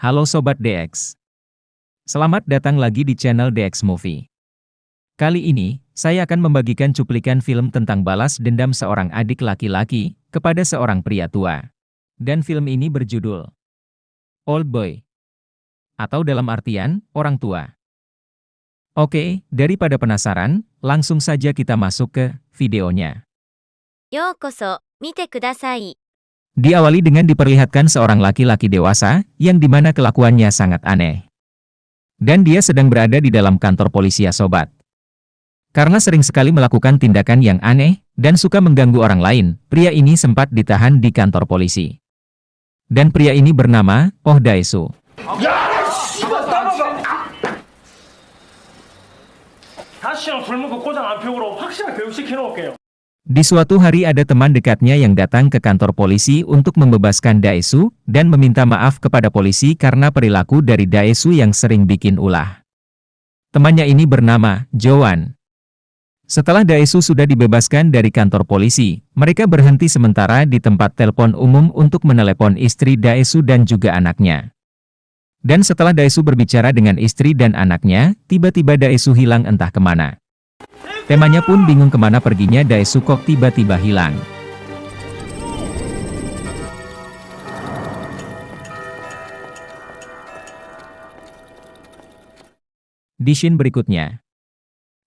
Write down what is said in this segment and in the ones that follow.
Halo Sobat DX. Selamat datang lagi di channel DX Movie. Kali ini, saya akan membagikan cuplikan film tentang balas dendam seorang adik laki-laki kepada seorang pria tua. Dan film ini berjudul Old Boy, atau dalam artian, orang tua. Oke, daripada penasaran, langsung saja kita masuk ke videonya. ようこそ、見てください。 Diawali dengan diperlihatkan seorang laki-laki dewasa, yang dimana kelakuannya sangat aneh. Dan dia sedang berada di dalam kantor polisi ya sobat. Karena sering sekali melakukan tindakan yang aneh, dan suka mengganggu orang lain, pria ini sempat ditahan di kantor polisi. Dan pria ini bernama, Oh Daesu. Di suatu hari ada teman dekatnya yang datang ke kantor polisi untuk membebaskan Daesu, dan meminta maaf kepada polisi karena perilaku dari Daesu yang sering bikin ulah. Temannya ini bernama, Joan. Setelah Daesu sudah dibebaskan dari kantor polisi, mereka berhenti sementara di tempat telepon umum untuk menelepon istri Daesu dan juga anaknya. Dan setelah Daesu berbicara dengan istri dan anaknya, tiba-tiba Daesu hilang entah kemana. Temanya pun bingung kemana perginya Daesu kok tiba-tiba hilang. Di scene berikutnya,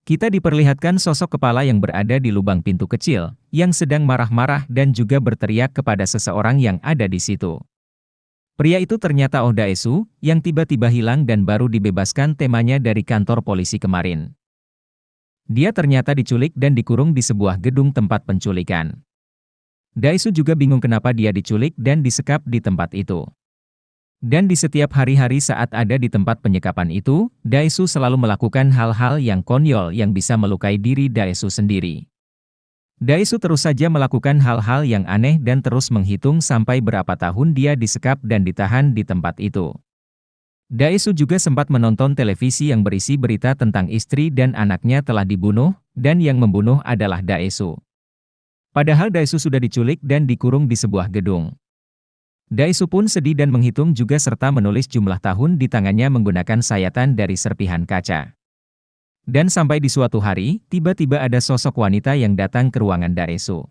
kita diperlihatkan sosok kepala yang berada di lubang pintu kecil, yang sedang marah-marah dan juga berteriak kepada seseorang yang ada di situ. Pria itu ternyata Oh Daesu, yang tiba-tiba hilang dan baru dibebaskan temanya dari kantor polisi kemarin. Dia ternyata diculik dan dikurung di sebuah gedung tempat penculikan. Daesu juga bingung kenapa dia diculik dan disekap di tempat itu. Dan di setiap hari-hari saat ada di tempat penyekapan itu, Daesu selalu melakukan hal-hal yang konyol yang bisa melukai diri Daesu sendiri. Daesu terus saja melakukan hal-hal yang aneh dan terus menghitung sampai berapa tahun dia disekap dan ditahan di tempat itu. Daesu juga sempat menonton televisi yang berisi berita tentang istri dan anaknya telah dibunuh, dan yang membunuh adalah Daesu. Padahal Daesu sudah diculik dan dikurung di sebuah gedung. Daesu pun sedih dan menghitung juga serta menulis jumlah tahun di tangannya menggunakan sayatan dari serpihan kaca. Dan sampai di suatu hari, tiba-tiba ada sosok wanita yang datang ke ruangan Daesu.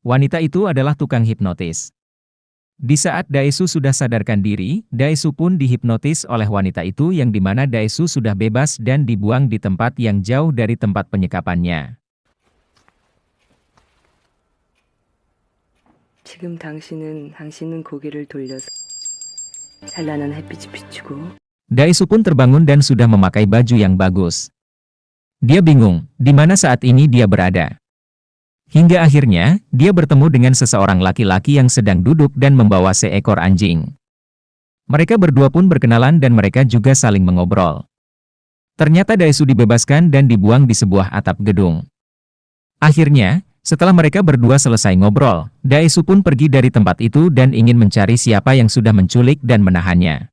Wanita itu adalah tukang hipnotis. Di saat Daesu sudah sadarkan diri, Daesu pun dihipnotis oleh wanita itu yang dimana Daesu sudah bebas dan dibuang di tempat yang jauh dari tempat penyekapannya. 지금 당신은 고개를 돌려서 찬란한 햇빛이 비추고. Daesu pun terbangun dan sudah memakai baju yang bagus. Dia bingung, di mana saat ini dia berada. Hingga akhirnya, dia bertemu dengan seseorang laki-laki yang sedang duduk dan membawa seekor anjing. Mereka berdua pun berkenalan dan mereka juga saling mengobrol. Ternyata Daesu dibebaskan dan dibuang di sebuah atap gedung. Akhirnya, setelah mereka berdua selesai ngobrol, Daesu pun pergi dari tempat itu dan ingin mencari siapa yang sudah menculik dan menahannya.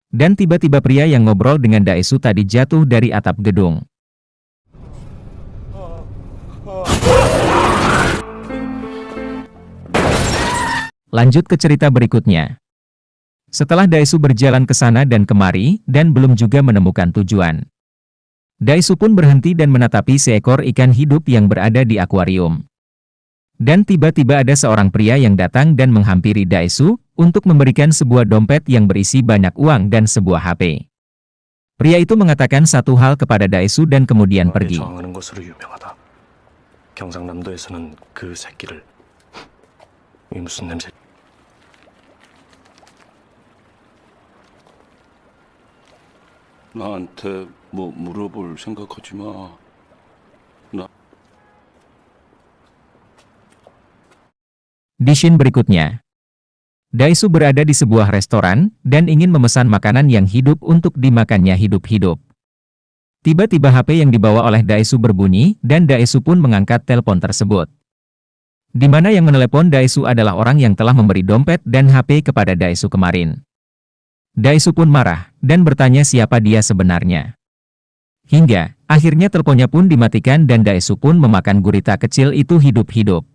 Dan tiba-tiba pria yang ngobrol dengan Daesu tadi jatuh dari atap gedung. Lanjut ke cerita berikutnya. Setelah Daesu berjalan ke sana dan kemari, dan belum juga menemukan tujuan. Daesu pun berhenti dan menatapi seekor ikan hidup yang berada di akuarium. Dan tiba-tiba ada seorang pria yang datang dan menghampiri Daesu, untuk memberikan sebuah dompet yang berisi banyak uang dan sebuah HP. Pria itu mengatakan satu hal kepada Daesu dan kemudian pergi. 경상남도에서는 그 새끼를 이게 무슨 냄새? 나한테 뭐 물어볼 생각하지 마. 나. Di scene berikutnya, Daesu berada di sebuah restoran dan ingin memesan makanan yang hidup untuk dimakannya hidup-hidup. Tiba-tiba HP yang dibawa oleh Daesu berbunyi, dan Daesu pun mengangkat telepon tersebut. Di mana yang menelepon Daesu adalah orang yang telah memberi dompet dan HP kepada Daesu kemarin. Daesu pun marah, dan bertanya siapa dia sebenarnya. Hingga, akhirnya teleponnya pun dimatikan dan Daesu pun memakan gurita kecil itu hidup-hidup.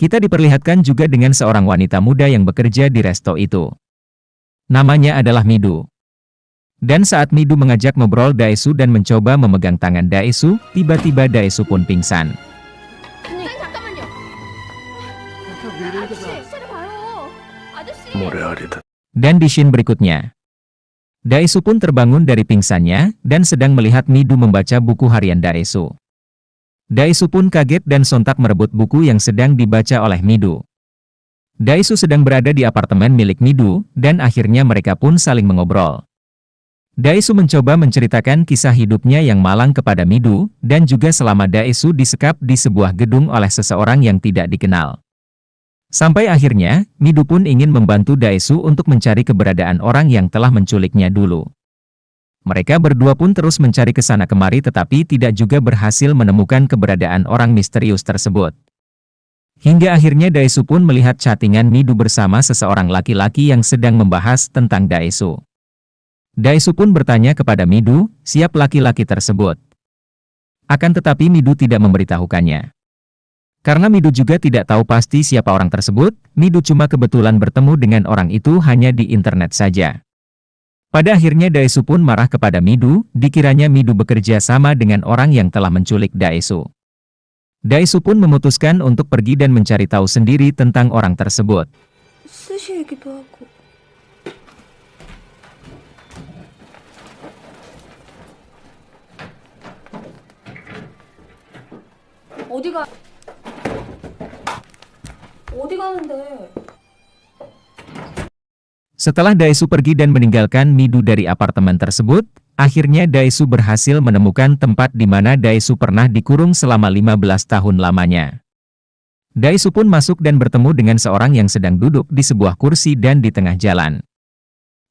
Kita diperlihatkan juga dengan seorang wanita muda yang bekerja di resto itu. Namanya adalah Midu. Dan saat Midu mengajak ngobrol Daesu dan mencoba memegang tangan Daesu, tiba-tiba Daesu pun pingsan. Dan di scene berikutnya, Daesu pun terbangun dari pingsannya dan sedang melihat Midu membaca buku harian Daesu. Daesu pun kaget dan sontak merebut buku yang sedang dibaca oleh Midu. Daesu sedang berada di apartemen milik Midu, dan akhirnya mereka pun saling mengobrol. Daesu mencoba menceritakan kisah hidupnya yang malang kepada Midu, dan juga selama Daesu disekap di sebuah gedung oleh seseorang yang tidak dikenal. Sampai akhirnya, Midu pun ingin membantu Daesu untuk mencari keberadaan orang yang telah menculiknya dulu. Mereka berdua pun terus mencari ke sana kemari tetapi tidak juga berhasil menemukan keberadaan orang misterius tersebut. Hingga akhirnya Daesu pun melihat chattingan Midu bersama seseorang laki-laki yang sedang membahas tentang Daesu. Daesu pun bertanya kepada Midu, siapa laki-laki tersebut. Akan tetapi Midu tidak memberitahukannya. Karena Midu juga tidak tahu pasti siapa orang tersebut, Midu cuma kebetulan bertemu dengan orang itu hanya di internet saja. Pada akhirnya Daesu pun marah kepada Midu, dikiranya Midu bekerja sama dengan orang yang telah menculik Daesu. Daesu pun memutuskan untuk pergi dan mencari tahu sendiri tentang orang tersebut. 어디 가는데? Setelah Daesu pergi dan meninggalkan Midu dari apartemen tersebut, akhirnya Daesu berhasil menemukan tempat di mana Daesu pernah dikurung selama 15 tahun lamanya. Daesu pun masuk dan bertemu dengan seorang yang sedang duduk di sebuah kursi dan di tengah jalan.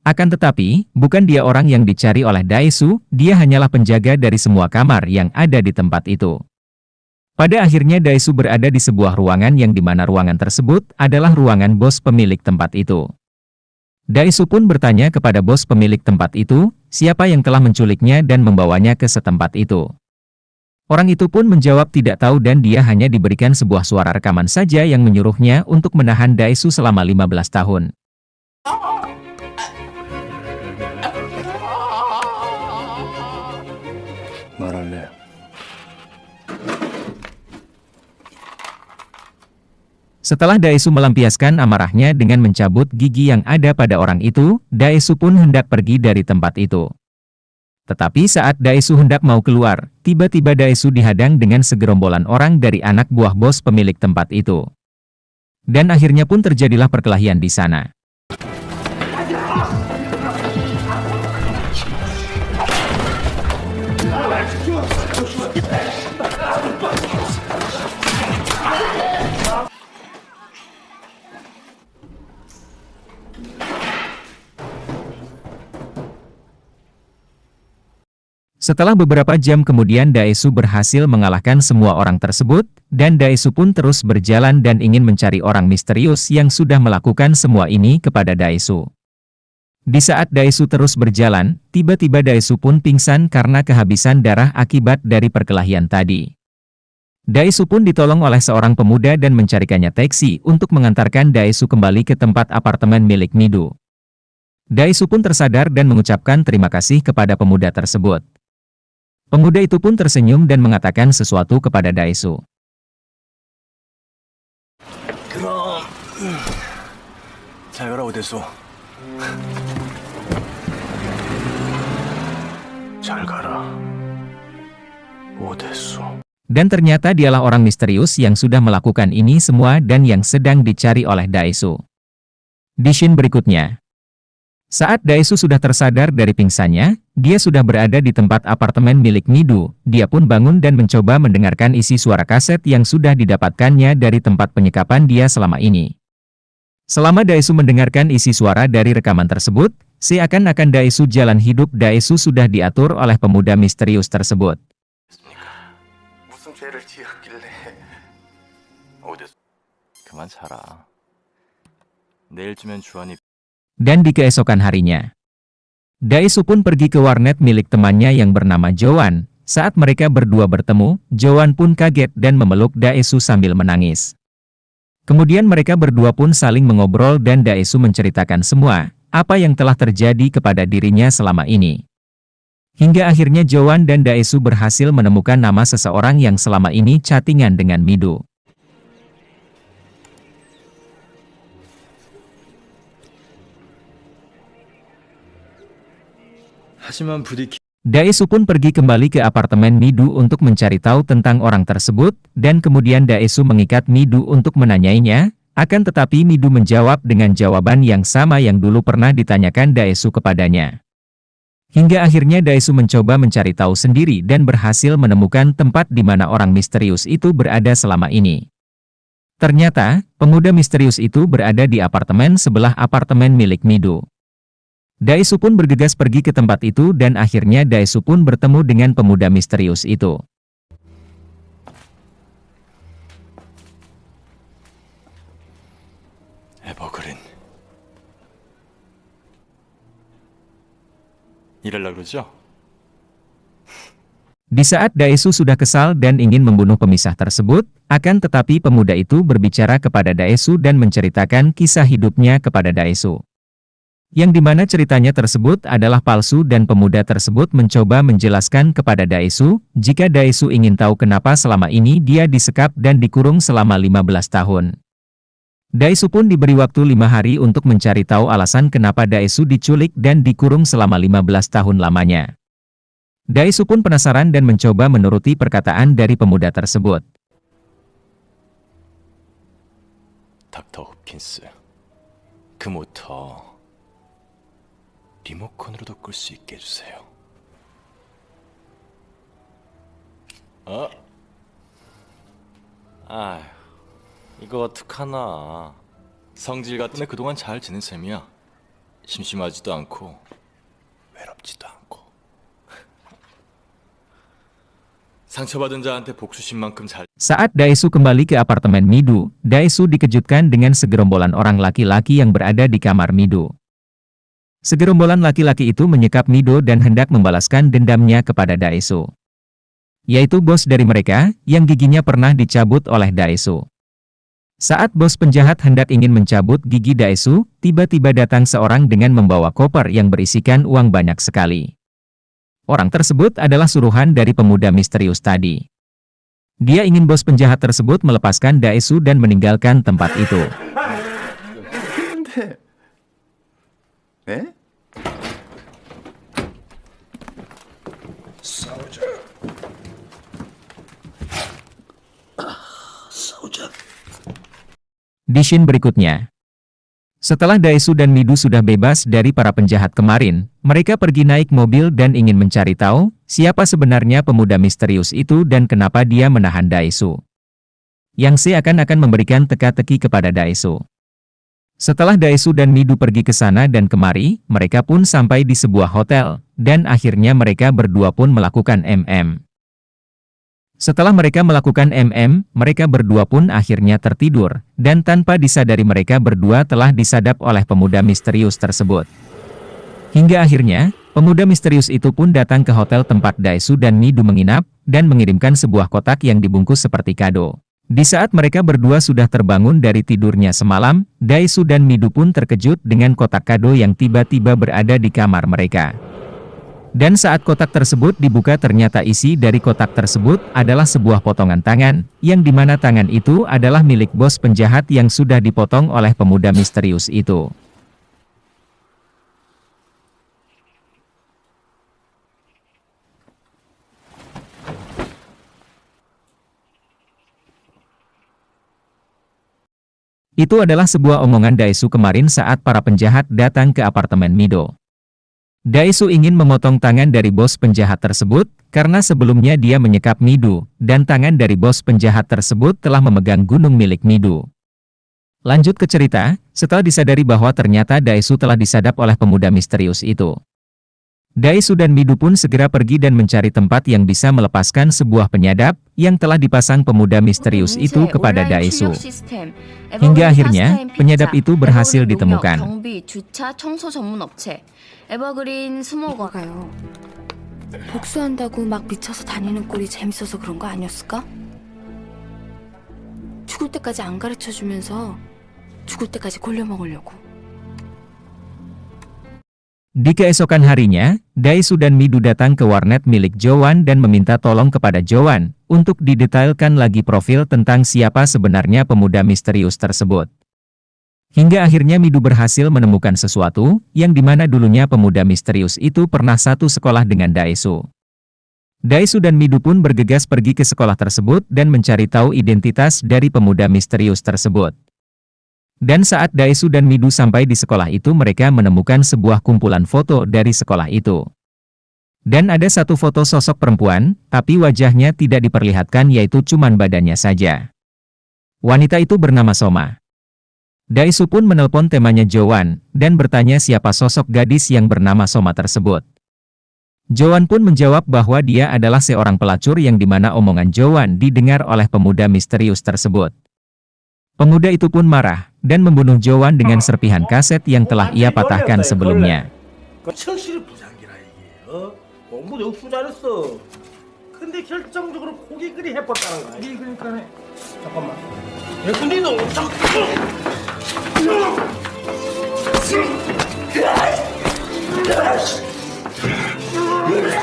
Akan tetapi, bukan dia orang yang dicari oleh Daesu, dia hanyalah penjaga dari semua kamar yang ada di tempat itu. Pada akhirnya Daesu berada di sebuah ruangan yang di mana ruangan tersebut adalah ruangan bos pemilik tempat itu. Daesu pun bertanya kepada bos pemilik tempat itu, siapa yang telah menculiknya dan membawanya ke setempat itu. Orang itu pun menjawab tidak tahu dan dia hanya diberikan sebuah suara rekaman saja yang menyuruhnya untuk menahan Daesu selama 15 tahun. 말할래. Setelah Daesu melampiaskan amarahnya dengan mencabut gigi yang ada pada orang itu, Daesu pun hendak pergi dari tempat itu. Tetapi saat Daesu hendak mau keluar, tiba-tiba Daesu dihadang dengan segerombolan orang dari anak buah bos pemilik tempat itu. Dan akhirnya pun terjadilah perkelahian di sana. Setelah beberapa jam kemudian Daesu berhasil mengalahkan semua orang tersebut, dan Daesu pun terus berjalan dan ingin mencari orang misterius yang sudah melakukan semua ini kepada Daesu. Di saat Daesu terus berjalan, tiba-tiba Daesu pun pingsan karena kehabisan darah akibat dari perkelahian tadi. Daesu pun ditolong oleh seorang pemuda dan mencarikannya taksi untuk mengantarkan Daesu kembali ke tempat apartemen milik Midu. Daesu pun tersadar dan mengucapkan terima kasih kepada pemuda tersebut. Pemuda itu pun tersenyum dan mengatakan sesuatu kepada Daesu. 그럼 잘 가라 오대수. 잘 가라 오대수. Dan ternyata dialah orang misterius yang sudah melakukan ini semua dan yang sedang dicari oleh Daesu. Di scene berikutnya, saat Daesu sudah tersadar dari pingsannya, dia sudah berada di tempat apartemen milik Midu. Dia pun bangun dan mencoba mendengarkan isi suara kaset yang sudah didapatkannya dari tempat penyekapan dia selama ini. Selama Daesu mendengarkan isi suara dari rekaman tersebut, seakan-akan Daesu jalan hidup Daesu sudah diatur oleh pemuda misterius tersebut. 무슨 죄를 지었길래? 오대수. 그만 자라. 내일쯤엔 주한이. Dan di keesokan harinya, Daesu pun pergi ke warnet milik temannya yang bernama Joan, Saat mereka berdua bertemu, Joan pun kaget dan memeluk Daesu sambil menangis. Kemudian mereka berdua pun saling mengobrol dan Daesu menceritakan semua apa yang telah terjadi kepada dirinya selama ini. Hingga akhirnya Joan dan Daesu berhasil menemukan nama seseorang yang selama ini chattingan dengan Mido. 하지만 부디 Daesu pun pergi kembali ke apartemen Mido untuk mencari tahu tentang orang tersebut, dan kemudian Daesu mengikat Mido untuk menanyainya, akan tetapi Mido menjawab dengan jawaban yang sama yang dulu pernah ditanyakan Daesu kepadanya. Hingga akhirnya Daesu mencoba mencari tahu sendiri dan berhasil menemukan tempat di mana orang misterius itu berada selama ini. Ternyata, pemuda misterius itu berada di apartemen sebelah apartemen milik Mido. Daesu pun bergegas pergi ke tempat itu dan akhirnya Daesu pun bertemu dengan pemuda misterius itu. 에버그린 이럴라 그러죠? Di saat Daesu sudah kesal dan ingin membunuh pemisah tersebut, akan tetapi pemuda itu berbicara kepada Daesu dan menceritakan kisah hidupnya kepada Daesu. Yang dimana ceritanya tersebut adalah palsu dan pemuda tersebut mencoba menjelaskan kepada Daesu, jika Daesu ingin tahu kenapa selama ini dia disekap dan dikurung selama 15 tahun. Daesu pun diberi waktu 5 hari untuk mencari tahu alasan kenapa Daesu diculik dan dikurung selama 15 tahun lamanya. Daesu pun penasaran dan mencoba menuruti perkataan dari pemuda tersebut. 닥터 홉킨스, 그 모터 리모컨으로도 끌 수 있게 해주세요. 이거 어떡하나. 성질 같은 애 그동안 잘 지낸 셈이야. 심심하지도 않고 외롭지도 않고. 상처받은 자한테 복수심 만큼 잘. Saat Daesu kembali ke apartemen Mido, Daesu dikejutkan dengan segerombolan orang laki-laki yang berada di kamar Mido. Segerombolan laki-laki itu menyekap Mido dan hendak membalaskan dendamnya kepada Daesu. Yaitu bos dari mereka, yang giginya pernah dicabut oleh Daesu. Saat bos penjahat hendak ingin mencabut gigi Daesu, tiba-tiba datang seorang dengan membawa koper yang berisikan uang banyak sekali. Orang tersebut adalah suruhan dari pemuda misterius tadi. Dia ingin bos penjahat tersebut melepaskan Daesu dan meninggalkan tempat itu. 에? Di scene berikutnya, setelah Daesu dan Mido sudah bebas dari para penjahat kemarin, mereka pergi naik mobil dan ingin mencari tahu siapa sebenarnya pemuda misterius itu dan kenapa dia menahan Daesu. Yang seakan-akan memberikan teka-teki kepada Daesu. Setelah Daesu dan Mido pergi ke sana dan kemari, mereka pun sampai di sebuah hotel, dan akhirnya mereka berdua pun melakukan MM. Setelah mereka melakukan MM, mereka berdua pun akhirnya tertidur, dan tanpa disadari mereka berdua telah disadap oleh pemuda misterius tersebut. Hingga akhirnya, pemuda misterius itu pun datang ke hotel tempat Daesu dan Mido menginap, dan mengirimkan sebuah kotak yang dibungkus seperti kado. Di saat mereka berdua sudah terbangun dari tidurnya semalam, Daesu dan Mido pun terkejut dengan kotak kado yang tiba-tiba berada di kamar mereka. Dan saat kotak tersebut dibuka ternyata isi dari kotak tersebut adalah sebuah potongan tangan, yang dimana tangan itu adalah milik bos penjahat yang sudah dipotong oleh pemuda misterius itu. Itu adalah sebuah omongan Daesu kemarin saat para penjahat datang ke apartemen Mido. Daesu ingin memotong tangan dari bos penjahat tersebut, karena sebelumnya dia menyekap Mido, dan tangan dari bos penjahat tersebut telah memegang gunung milik Mido. Lanjut ke cerita, setelah disadari bahwa ternyata Daesu telah disadap oleh pemuda misterius itu. Daesu dan Mido pun segera pergi dan mencari tempat yang bisa melepaskan sebuah penyadap, yang telah dipasang pemuda misterius itu kepada Daesu. Hingga akhirnya, penyadap itu berhasil ditemukan. 에버그린 수목원가요. 복수한다고 막 미쳐서 다니는 꼴이 재밌어서 그런 거 아니었을까? 죽을 때까지 안 가르쳐주면서 죽을 때까지 골려 먹으려고. Di keesokan harinya, Daesu dan Midu datang ke warnet milik Joan dan meminta tolong kepada Joan untuk didetailkan lagi profil tentang siapa sebenarnya pemuda misterius tersebut. Hingga akhirnya Midu berhasil menemukan sesuatu, yang dimana dulunya pemuda misterius itu pernah satu sekolah dengan Daesu. Daesu dan Midu pun bergegas pergi ke sekolah tersebut dan mencari tahu identitas dari pemuda misterius tersebut. Dan saat Daesu dan Midu sampai di sekolah itu mereka menemukan sebuah kumpulan foto dari sekolah itu. Dan ada satu foto sosok perempuan, tapi wajahnya tidak diperlihatkan yaitu cuman badannya saja. Wanita itu bernama Soma. Daesu pun menelpon temannya Joan, dan bertanya siapa sosok gadis yang bernama Soma tersebut. Joan pun menjawab bahwa dia adalah seorang pelacur yang dimana omongan Joan didengar oleh pemuda misterius tersebut. Pemuda itu pun marah, dan membunuh Joan dengan serpihan kaset yang telah ia patahkan sebelumnya. 천실이 부장기라 이게. 공부도 역수 잘했어. 근데 결정적으로 고기글이 해봤다는 거야. 그러니까 잠깐만. 야, 근데 너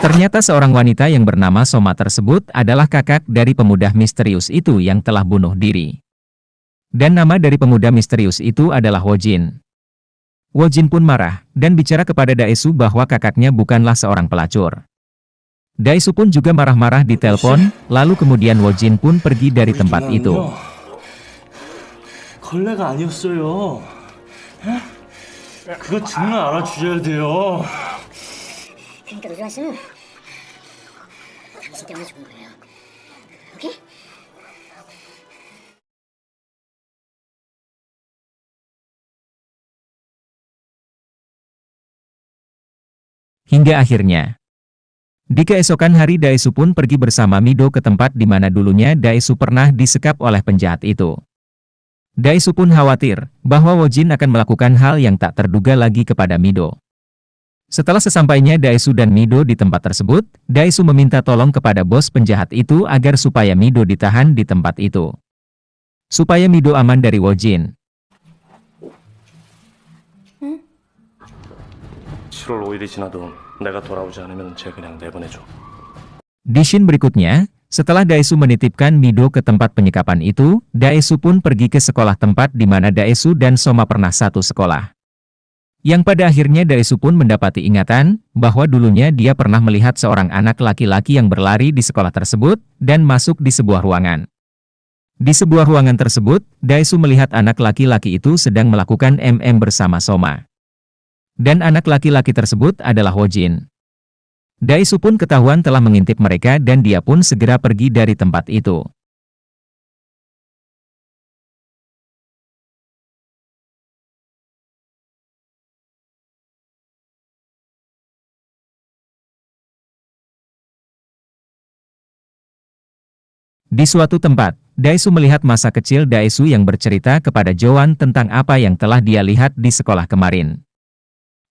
Ternyata seorang wanita yang bernama Soma tersebut adalah kakak dari pemuda misterius itu yang telah bunuh diri. Dan nama dari pemuda misterius itu adalah Wojin. Wojin pun marah, dan bicara kepada Daesu bahwa kakaknya bukanlah seorang pelacur. Daesu pun juga marah-marah di telepon, lalu kemudian Wojin pun pergi dari tempat itu. 걸레가 아니었어요. 그거 정말 알아주셔야 돼요. 그러니까 노조아 씨는 당신 때문에 죽은 거예요. 오케이? Hingga akhirnya, di keesokan hari Daesu pun pergi bersama Mido ke tempat di mana dulunya Daesu pernah disekap oleh penjahat itu. Daesu pun khawatir bahwa Wojin akan melakukan hal yang tak terduga lagi kepada Mido. Setelah sesampainya Daesu dan Mido di tempat tersebut, Daesu meminta tolong kepada bos penjahat itu agar supaya Mido ditahan di tempat itu. Supaya Mido aman dari Wojin. 7월 5일이 지나도 내가 돌아오지 않으면 쟤 그냥 내보내줘. Di scene berikutnya, setelah Daesu menitipkan Mido ke tempat penyekapan itu, Daesu pun pergi ke sekolah tempat di mana Daesu dan Soma pernah satu sekolah. Yang pada akhirnya Daesu pun mendapati ingatan, bahwa dulunya dia pernah melihat seorang anak laki-laki yang berlari di sekolah tersebut, dan masuk di sebuah ruangan. Di sebuah ruangan tersebut, Daesu melihat anak laki-laki itu sedang melakukan MM bersama Soma. Dan anak laki-laki tersebut adalah Wojin. Daesu pun ketahuan telah mengintip mereka dan dia pun segera pergi dari tempat itu. Di suatu tempat, Daesu melihat masa kecil Daesu yang bercerita kepada Joan tentang apa yang telah dia lihat di sekolah kemarin.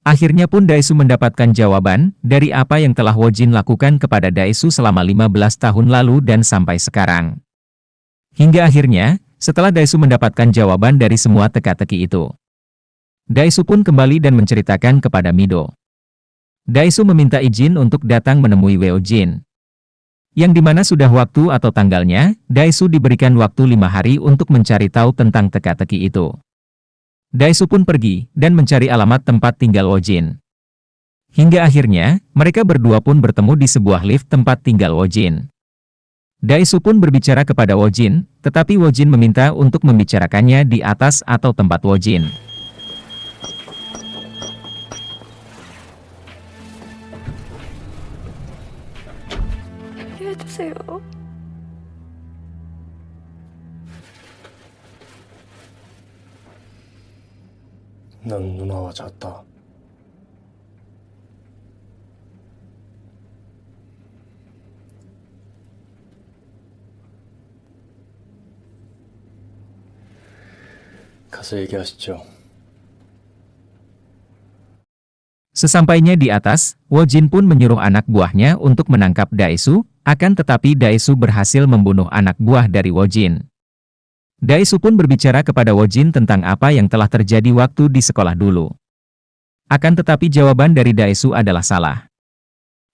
Akhirnya pun Daesu mendapatkan jawaban dari apa yang telah Wojin lakukan kepada Daesu selama 15 tahun lalu dan sampai sekarang. Hingga akhirnya, setelah Daesu mendapatkan jawaban dari semua teka-teki itu, Daesu pun kembali dan menceritakan kepada Mido. Daesu meminta izin untuk datang menemui Wojin. Yang dimana sudah waktu atau tanggalnya, Daesu diberikan waktu 5 hari untuk mencari tahu tentang teka-teki itu. Daesu pun pergi dan mencari alamat tempat tinggal Wojin. Hingga akhirnya, mereka berdua pun bertemu di sebuah lift tempat tinggal Wojin. Daesu pun berbicara kepada Wojin, tetapi Wojin meminta untuk membicarakannya di atas atau tempat Wojin. 해주세요. 난 누나와 잤다. 가서 얘기하시죠. Sesampainya di atas, Wojin pun menyuruh anak buahnya untuk menangkap Daesu, akan tetapi Daesu berhasil membunuh anak buah dari Wojin. Daesu pun berbicara kepada Wojin tentang apa yang telah terjadi waktu di sekolah dulu. Akan tetapi jawaban dari Daesu adalah salah.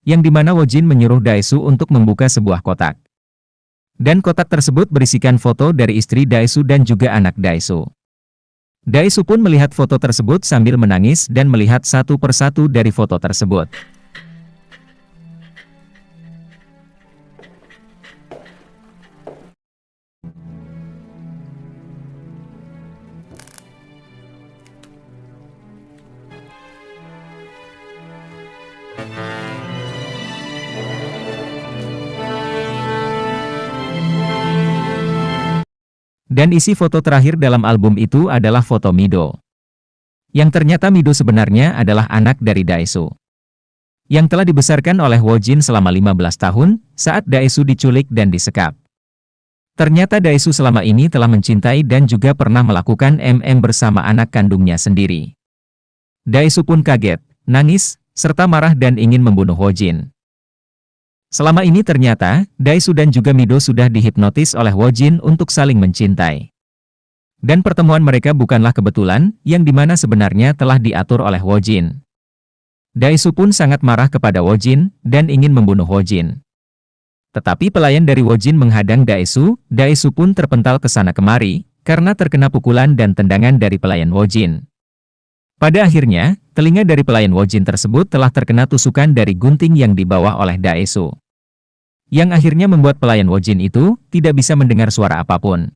Yang dimana Wojin menyuruh Daesu untuk membuka sebuah kotak. Dan kotak tersebut berisikan foto dari istri Daesu dan juga anak Daesu. Daesu pun melihat foto tersebut sambil menangis dan melihat satu persatu dari foto tersebut. Dan isi foto terakhir dalam album itu adalah foto Mido. Yang ternyata Mido sebenarnya adalah anak dari Daesu. Yang telah dibesarkan oleh Wojin selama 15 tahun, saat Daesu diculik dan disekap. Ternyata Daesu selama ini telah mencintai dan juga pernah melakukan MM bersama anak kandungnya sendiri. Daesu pun kaget, nangis, serta marah dan ingin membunuh Wojin. Selama ini ternyata, Daesu dan juga Mido sudah dihipnotis oleh Wojin untuk saling mencintai. Dan pertemuan mereka bukanlah kebetulan, yang dimana sebenarnya telah diatur oleh Wojin. Daesu pun sangat marah kepada Wojin, dan ingin membunuh Wojin. Tetapi pelayan dari Wojin menghadang Daesu, Daesu pun terpental ke sana kemari, karena terkena pukulan dan tendangan dari pelayan Wojin. Pada akhirnya, telinga dari pelayan Wojin tersebut telah terkena tusukan dari gunting yang dibawa oleh Daesu. Yang akhirnya membuat pelayan Wojin itu tidak bisa mendengar suara apapun.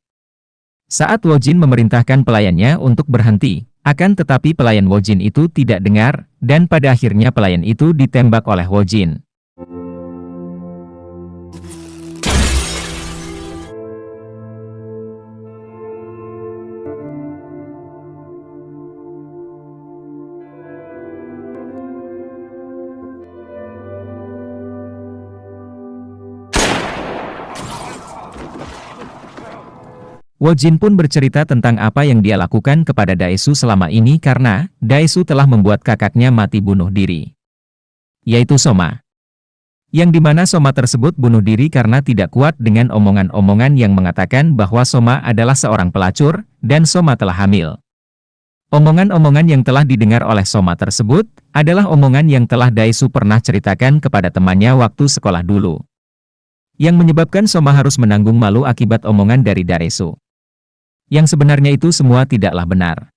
Saat Wojin memerintahkan pelayannya untuk berhenti, akan tetapi pelayan Wojin itu tidak dengar, dan pada akhirnya pelayan itu ditembak oleh Wojin. Wojin pun bercerita tentang apa yang dia lakukan kepada Daesu selama ini karena Daesu telah membuat kakaknya mati bunuh diri. Yaitu Soma. Yang dimana Soma tersebut bunuh diri karena tidak kuat dengan omongan-omongan yang mengatakan bahwa Soma adalah seorang pelacur, dan Soma telah hamil. Omongan-omongan yang telah didengar oleh Soma tersebut adalah omongan yang telah Daesu pernah ceritakan kepada temannya waktu sekolah dulu. Yang menyebabkan Soma harus menanggung malu akibat omongan dari Daesu. Yang sebenarnya itu semua tidaklah benar.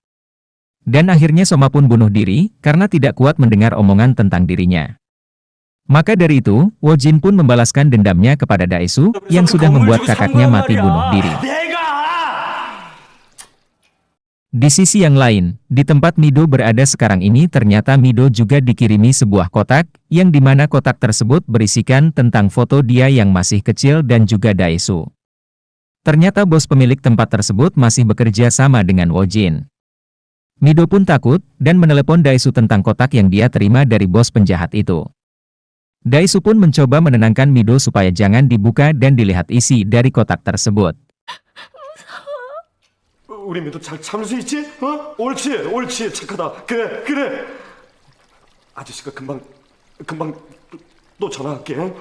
Dan akhirnya Soma pun bunuh diri, karena tidak kuat mendengar omongan tentang dirinya. Maka dari itu, Wojin pun membalaskan dendamnya kepada Daesu, yang sudah membuat kakaknya mati bunuh diri. Di sisi yang lain, di tempat Mido berada sekarang ini ternyata Mido juga dikirimi sebuah kotak, yang dimana kotak tersebut berisikan tentang foto dia yang masih kecil dan juga Daesu. Ternyata bos pemilik tempat tersebut masih bekerja sama dengan Wojin. Mido pun takut, dan menelepon Daesu tentang kotak yang dia terima dari bos penjahat itu. Daesu pun mencoba menenangkan Mido supaya jangan dibuka dan dilihat isi dari kotak tersebut. 우리 미도 잘 참을 수 있지? 어? 옳지, 옳지, 착하다. 그래, 그래. 아저씨가 금방 또 전화할게. 응?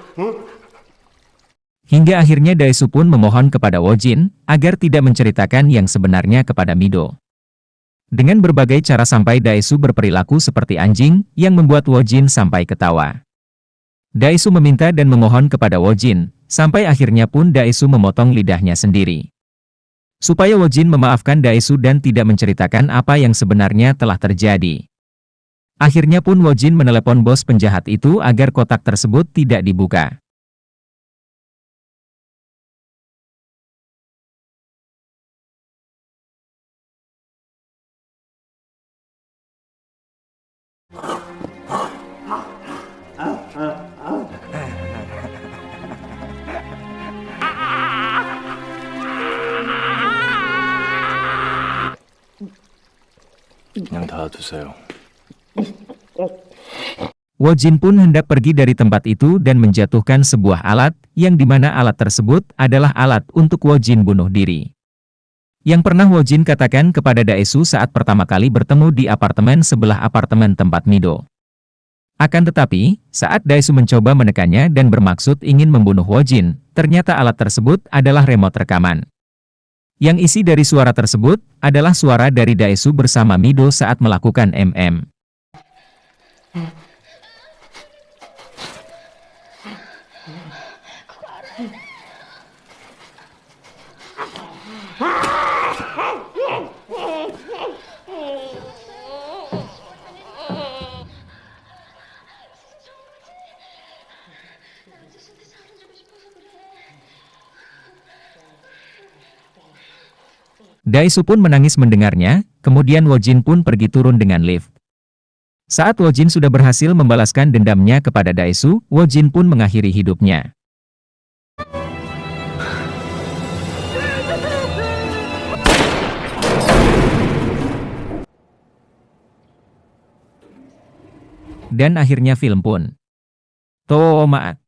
Hingga akhirnya Daesu pun memohon kepada Wojin, agar tidak menceritakan yang sebenarnya kepada Mido. Dengan berbagai cara sampai Daesu berperilaku seperti anjing, yang membuat Wojin sampai ketawa. Daesu meminta dan memohon kepada Wojin, sampai akhirnya pun Daesu memotong lidahnya sendiri. Supaya Wojin memaafkan Daesu dan tidak menceritakan apa yang sebenarnya telah terjadi. Akhirnya pun Wojin menelepon bos penjahat itu agar kotak tersebut tidak dibuka. 그냥 닫아두세요. Wojin pun hendak pergi dari tempat itu dan menjatuhkan sebuah alat, yang dimana alat tersebut adalah alat untuk Wojin bunuh diri. Yang pernah Wojin katakan kepada Daesu saat pertama kali bertemu di apartemen sebelah apartemen tempat Mido. Akan tetapi, saat Daesu mencoba menekannya dan bermaksud ingin membunuh Wojin, ternyata alat tersebut adalah remote rekaman. Yang isi dari suara tersebut adalah suara dari Daesu bersama Mido saat melakukan MM. Daesu pun menangis mendengarnya, kemudian Wojin pun pergi turun dengan lift. Saat Wojin sudah berhasil membalaskan dendamnya kepada Daesu, Wojin pun mengakhiri hidupnya. Dan akhirnya film pun tamat.